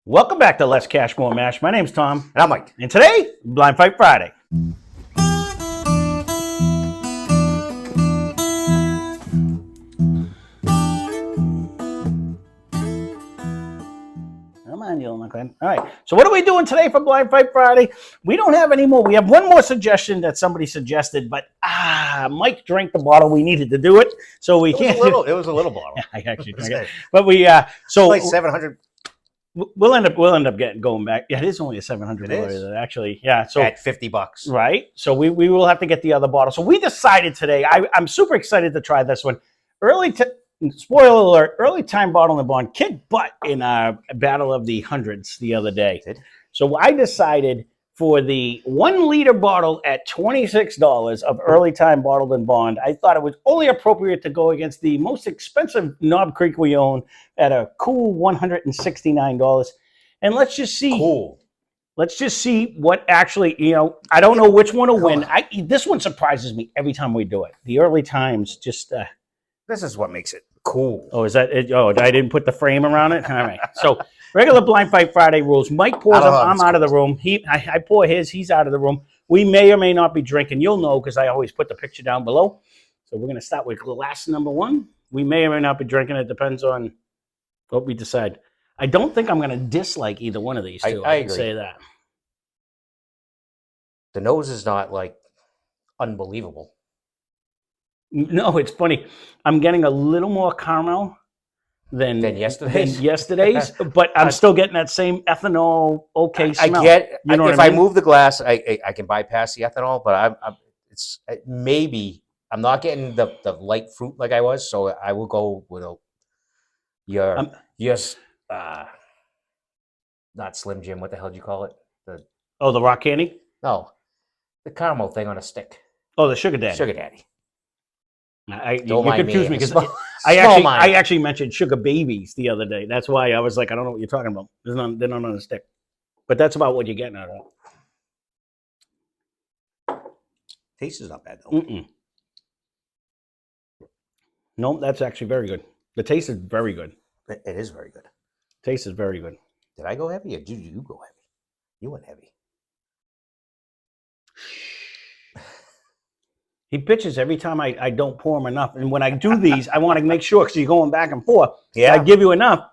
Welcome back to Lesscashmoremash. My name's Tom. And I'm Mike. And today, Blind Fight Friday. Come on, you little Glenn. All right. So what are we doing today for Blind Fight Friday? We don't have any more. We have one more suggestion that somebody suggested, but Mike drank the bottle. We needed to do it, so we can't. It was a little bottle. I actually drank it. But we so like 700. We'll end up going back. Yeah, it is only a 700. It is. Actually. Yeah. So At $50. right. So we will have to get the other bottle. So we decided today. I'm super excited to try this one. Spoiler alert, early time bottle and bond kicked butt in our battle of the hundreds the other day. So I decided for the 1 liter bottle at $26 of early time bottled and bond, I thought it was only appropriate to go against the most expensive Knob Creek we own at a cool $169. And let's just see. Cool. Let's just see what actually, I don't know which one to win. This one surprises me every time we do it. The early times just... This is what makes it cool. Oh, is that it? Oh, I didn't put the frame around it? All right. So, regular Blind Fight Friday rules. Mike pours them. I'm out of the room. I pour his. He's out of the room. We may or may not be drinking. You'll know because I always put the picture down below. So, we're going to start with glass number 1. We may or may not be drinking. It depends on what we decide. I don't think I'm going to dislike either one of these two. I can agree. say that. The nose is not like unbelievable. No, it's funny. I'm getting a little more caramel than yesterday's, but I'm still getting that same ethanol smell. I get. If I move the glass, I can bypass the ethanol, but maybe I'm not getting the light fruit like I was, so I will go with not Slim Jim. What the hell do you call it? The rock candy? No, the caramel thing on a stick. Oh, the sugar daddy. Sugar daddy. You confused me because I actually mentioned sugar babies the other day. That's why I was like, I don't know what you're talking about. They're not on a stick, but that's about what you're getting out of it. Taste is not bad though. No, that's actually very good. The taste is very good. It is very good. Taste is very good. Did I go heavy or did you go heavy? You went heavy. He bitches every time I don't pour him enough. And when I do these, I want to make sure because you're going back and forth. Yeah. I give you enough.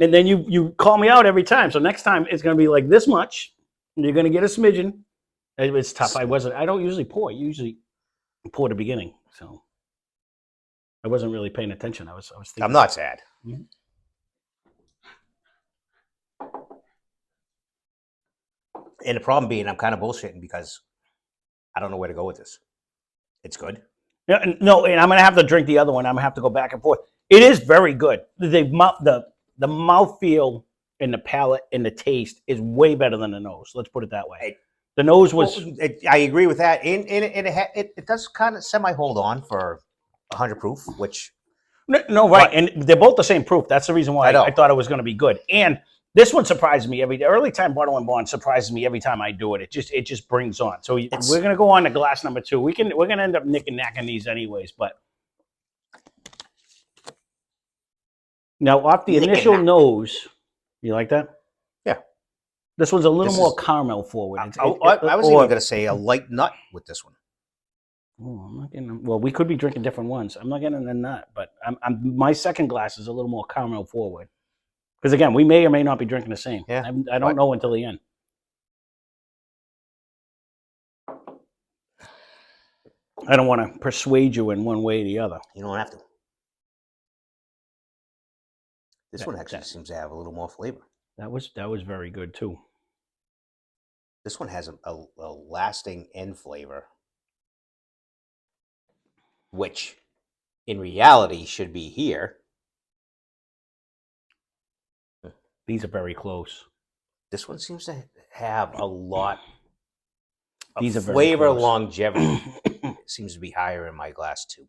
And then you call me out every time. So next time it's going to be like this much. And you're going to get a smidgen. It's tough. I don't usually pour. I usually pour at the beginning. So I wasn't really paying attention. I was thinking. I'm not sad. Mm-hmm. And the problem being, I'm kind of bullshitting because I don't know where to go with this. It's good. No, and I'm going to have to drink the other one. I'm going to have to go back and forth. It is very good. The mouthfeel and the palate and the taste is way better than the nose. Let's put it that way. The nose was... I agree with that. And it does kind of semi-hold on for 100 proof, which... No, right. And they're both the same proof. That's the reason why I thought it was going to be good. And this one surprises me the early time bottle and bond surprises me every time I do it. It just brings on. So we're gonna go on to glass number 2. We're gonna end up knacking these anyways. But now off the initial nose, you like that? Yeah. This one's a little more caramel forward. I was even gonna say a light nut with this one. Oh, I'm not getting. Well, we could be drinking different ones. I'm not getting a nut, but my second glass is a little more caramel forward. Because again, we may or may not be drinking the same. Yeah. I don't know until the end. I don't want to persuade you in one way or the other. You don't have to. This one actually seems to have a little more flavor. That was very good too. This one has a lasting end flavor, which in reality should be here. These are very close. This one seems to have a lot of These are flavor longevity. Seems to be higher in my glass too.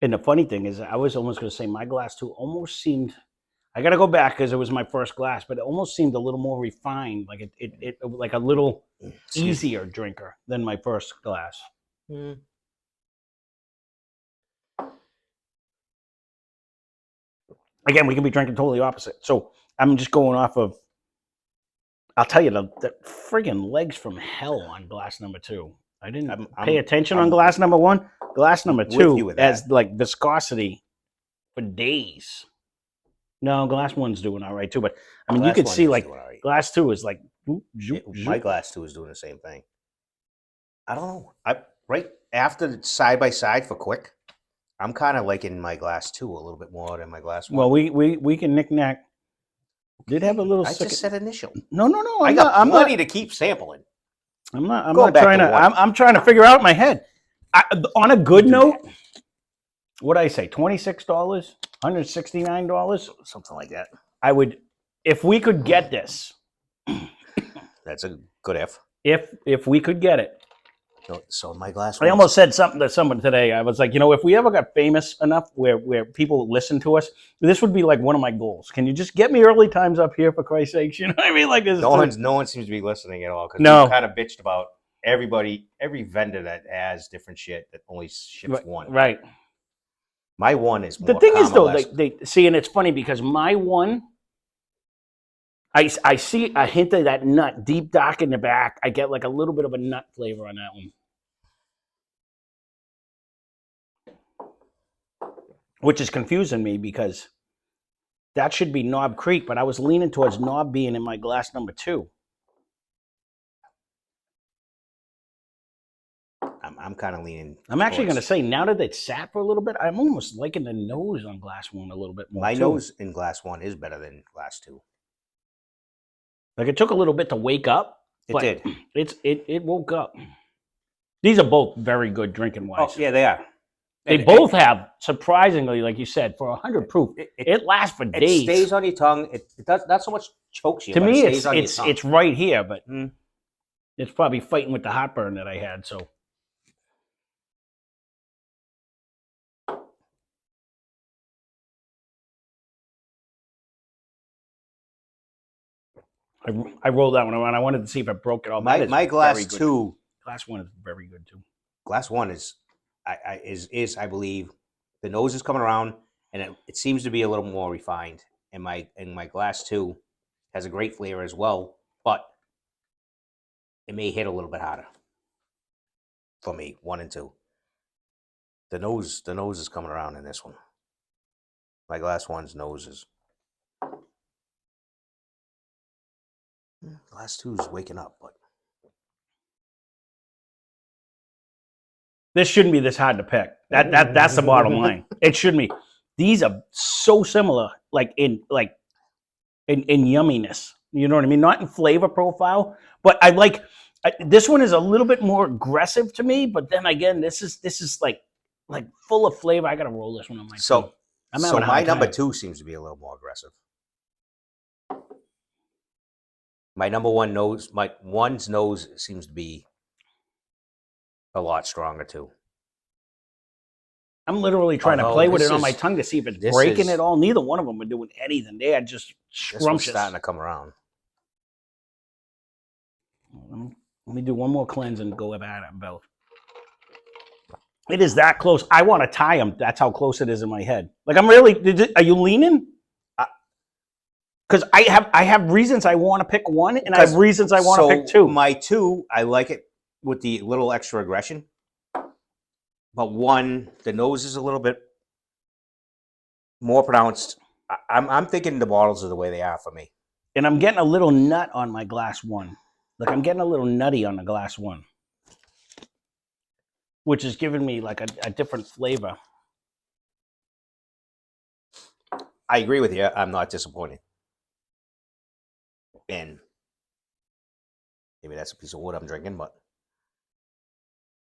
And the funny thing is, I was almost going to say my glass too almost seemed. I got to go back because it was my first glass, but it almost seemed a little more refined, like it like a little easier drinker than my first glass. Mm. Again, we can be drinking totally opposite. So I'm just going off of. I'll tell you the friggin' legs from hell on glass number 2. I didn't pay attention on glass number 1. Glass number 2 has like viscosity for days. No, glass 1's doing all right too. But I mean, you could see like glass 2 is like. My glass 2 is doing the same thing. I don't know. Right after side by side for quick, I'm kind of liking my glass 2 a little bit more than my glass 1. Well, we can knick-knack. Did have a little. I just said initial. No. I got plenty to keep sampling. I'm not trying to. I'm trying to figure out in my head. On a good note, what did I say? $26, $169, something like that. I would, if we could get this. That's a good if. If we could get it. So my glass. I almost said something to someone today. I was like, if we ever got famous enough where people listen to us, this would be like one of my goals. Can you just get me early times up here for Christ's sakes? You know what I mean? Like this. No one seems to be listening at all because we kind of bitched about every vendor that has different shit that only ships one. Right. My one is more. The thing is though, they see, and it's funny because my one. I see a hint of that nut deep dark in the back. I get like a little bit of a nut flavor on that one. Which is confusing me because that should be Knob Creek, but I was leaning towards Knob being in my glass number 2. I'm kind of leaning. I'm actually going to say, now that it's sat for a little bit, I'm almost liking the nose on glass 1 a little bit more. My nose in glass 1 is better than glass 2. Like it took a little bit to wake up. It did. It woke up. These are both very good drinking wise. Oh, yeah, they are. They both have, surprisingly, like you said, for 100 proof, it lasts for days. It stays on your tongue. It does not so much chokes you. To me, it's right here, but it's probably fighting with the heartburn that I had. So I rolled that one around. I wanted to see if it broke it all. My glass 2. Glass 1 is very good too. Glass 1 is I believe the nose is coming around and it seems to be a little more refined. And my glass 2 has a great flavor as well, but it may hit a little bit harder for me. 1 and 2. The nose is coming around in this one. My glass 1's nose is. Glass 2 is waking up, but this shouldn't be this hard to pick. That's the bottom line. It shouldn't be. These are so similar, like in yumminess. You know what I mean? Not in flavor profile, but I like this one is a little bit more aggressive to me. But then again, this is like full of flavor. I gotta roll this one on my. So my number 2 seems to be a little more aggressive. My number 1 nose, my 1's nose seems to be a lot stronger too. I'm literally trying to play with it on my tongue to see if it's breaking at all. Neither one of them are doing anything. They are just scrumptious. This starting to come around. Let me do one more cleanse and go about it both. It is that close. I want to tie them. That's how close it is in my head. Like I'm really. Are you leaning? Because I have reasons I want to pick 1, and I have reasons I want to pick 2. My 2, I like it with the little extra aggression. But 1, the nose is a little bit more pronounced. I'm thinking the bottles are the way they are for me. And I'm getting a little nut on my glass 1. Like I'm getting a little nutty on the glass 1. Which is giving me like a different flavor. I agree with you. I'm not disappointed. And maybe that's a piece of wood I'm drinking, but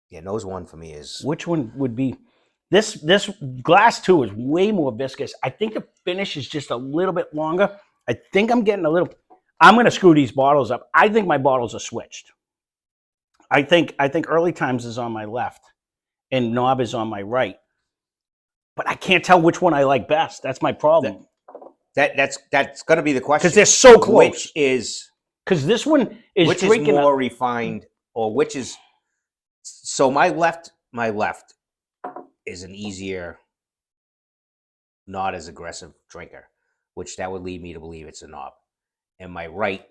yeah, nose 1 for me is. Which one would be this glass 2 is way more viscous. I think the finish is just a little bit longer. I think I'm getting a little. I'm going to screw these bottles up. I think my bottles are switched. I think Early Times is on my left and Knob is on my right. But I can't tell which one I like best. That's my problem. That's going to be the question. Because they're so close. Which is... Because this one is which is more refined, or which is... So my left is an easier, not as aggressive drinker. which that would lead me to believe it's a knob. And my right,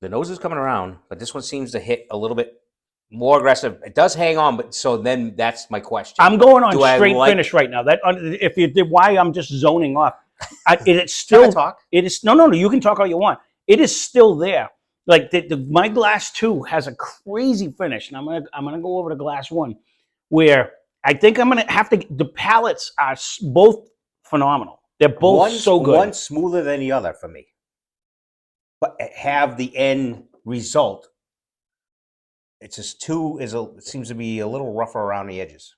the nose is coming around, but this one seems to hit a little bit more aggressive. It does hang on, but so then that's my question. I'm going on Do I straight like- finish right now. That if you did, why I'm just zoning off. It's Can I still talk? It is no. You can talk all you want. It is still there. Like my glass 2 has a crazy finish, and I'm gonna go over to glass 1, where I think I'm gonna have to. The palettes are both phenomenal. They're both so good. One's smoother than the other for me, but have the end result. It's just 2 it seems to be a little rougher around the edges,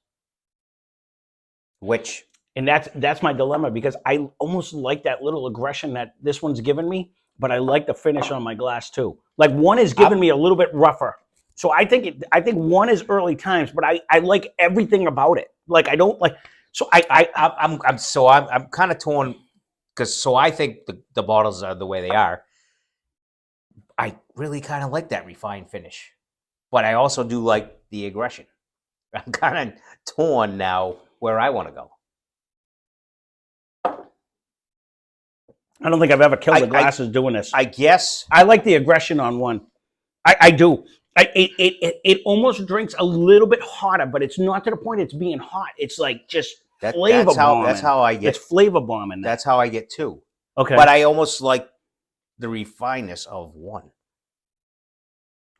which. And that's my dilemma, because I almost like that little aggression that this one's given me, but I like the finish on my glass 2. Like 1 is giving me a little bit rougher. So I think 1 is early times, but I like everything about it. Like I don't like. So I'm kind of torn because I think the bottles are the way they are. I really kind of like that refined finish, but I also do like the aggression. I'm kind of torn now where I want to go. I don't think I've ever killed the glasses doing this. I guess I like the aggression on 1. I do. It almost drinks a little bit hotter, but it's not to the point it's being hot. It's like just flavor bombing. That's how I get. It's flavor bombing. That's how I get 2. Okay. But I almost like the refinedness of 1.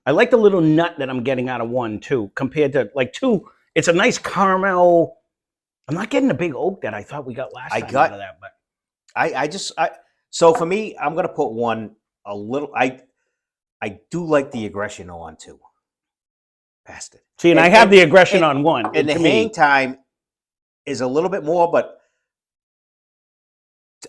I like the little nut that I'm getting out of 1 too, compared to like 2. It's a nice caramel. I'm not getting the big oak that I thought we got last time out of that, but so for me, I'm gonna put 1 a little. I do like the aggression on 2. Bastard. See, and I have the aggression on 1. And the hang time is a little bit more, but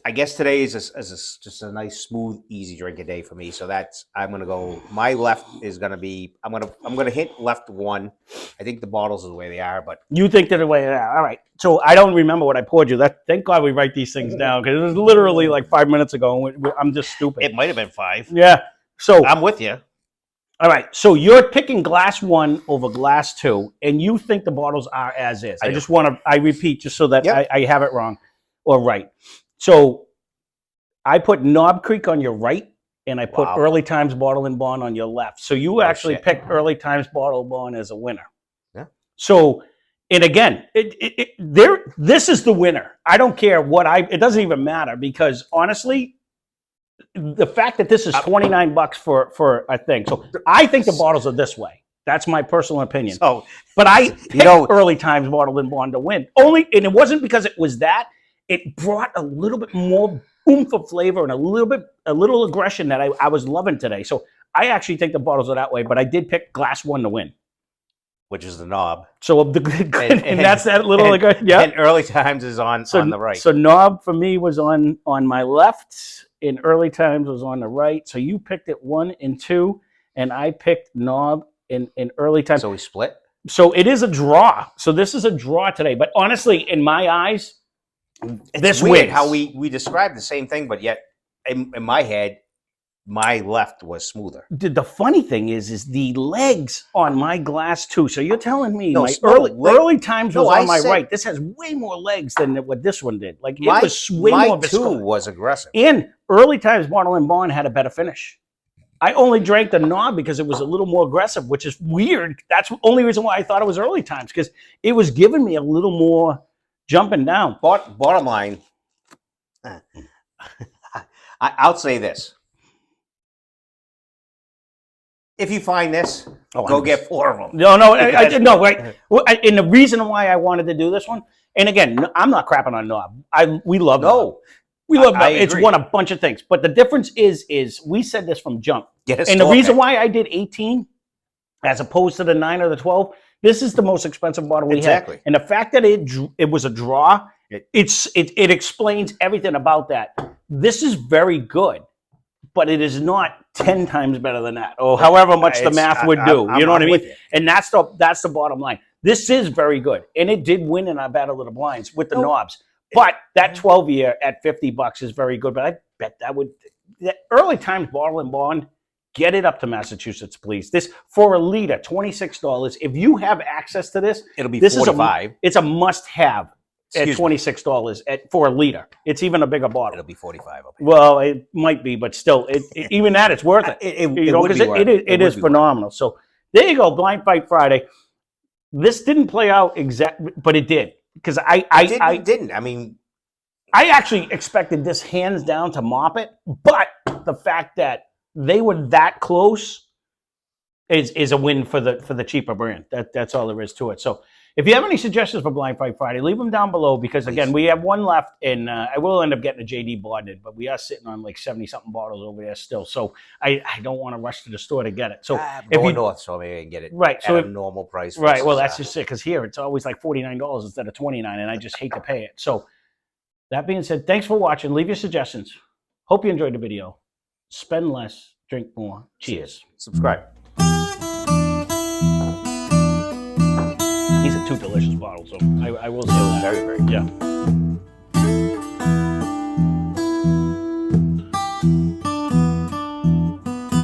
I guess today is just a nice, smooth, easy drinking day for me. So I'm gonna go. My left is gonna be. I'm gonna hit left 1. I think the bottles are the way they are, but you think that the way they are. All right. So I don't remember what I poured you. Thank God we write these things down, because it was literally like 5 minutes ago. And I'm just stupid. it might have been 5. Yeah. So I'm with you. all right. So you're picking glass 1 over glass 2, and you think the bottles are as is. I just want to. I repeat, just so that I have it wrong or right. So I put Knob Creek on your right, and I put Early Times Bottle and Bond on your left. So you actually picked Early Times Bottle and Bond as a winner. Yeah. So, and again, this is the winner. I don't care it doesn't even matter, because honestly, the fact that this is $29 for a thing. So I think the bottles are this way. That's my personal opinion. So, but I picked Early Times Bottle and Bond to win. And it wasn't because it was that. It brought a little bit more oomph of flavor and a little aggression that I was loving today. So I actually think the bottles are that way, but I did pick glass 1 to win, which is the knob. So and that's that little yeah. And Early Times is on the right. So Knob for me was on my left, and Early Times was on the right. So you picked it 1 and 2, and I picked Knob in Early Times. So we split. So it is a draw. So this is a draw today. But honestly, in my eyes, it's weird wins. How we described the same thing, but yet in my head, my left was smoother. The funny thing is the legs on my glass 2. So you're telling me early times was on my right. This has way more legs than what this one did. Like it was way more viscous. My 2 was aggressive. And Early Times Bottle and Bond had a better finish. I only drank the Knob because it was a little more aggressive, which is weird. That's the only reason why I thought it was Early Times, because it was giving me a little more jumping down. Bottom line, I'll say this. If you find this, go get 4 of them. No, right. And the reason why I wanted to do this one, and again, I'm not crapping on Knob. We love Knob. We love Knob. It's won a bunch of things. But the difference is we said this from jump. And the reason why I did 18 as opposed to the 9 or the 12, this is the most expensive bottle we had. And the fact that it was a draw, it explains everything about that. This is very good, but it is not 10 times better than that, or however much the math would do. You know what I mean? And that's the bottom line. This is very good, and it did win in our Battle of the Blinds with the knobs. But that 12-year at $50 is very good. But I bet that Early Times Bottle and Bond, get it up to Massachusetts, please. This for a liter, $26. If you have access to this, it'll be $45. It's a must-have. at Excuse me. $26 for a liter. It's even a bigger bottle. It'll be 45. Up here. Well, it might be, but still, even that, it's worth it. It You know, would 'cause be worth it would is be worth phenomenal. So there you go, Blind Fight Friday. This didn't play out exactly, but it did. Because It didn't. I mean, I actually expected this hands down to mop it, but the fact that they were that close is a win for the cheaper brand. That's all there is to it. So if you have any suggestions for Blind Fight Friday, leave them down below because again, Please. we have one left, and I will end up getting a JD bonded, but we are sitting on like 70 something bottles over there still. So I don't want to rush to the store to get it. So I'm if going you north, so maybe I can get it right, so at if, a normal price. right, well versus, that's just it because here it's always like $49 instead of $29, and I just hate to pay it. So that being said, thanks for watching. Leave your suggestions. Hope you enjoyed the video. Spend less, drink more. Cheers. subscribe. These are two delicious bottles, so I will say that. Very, very. Yeah.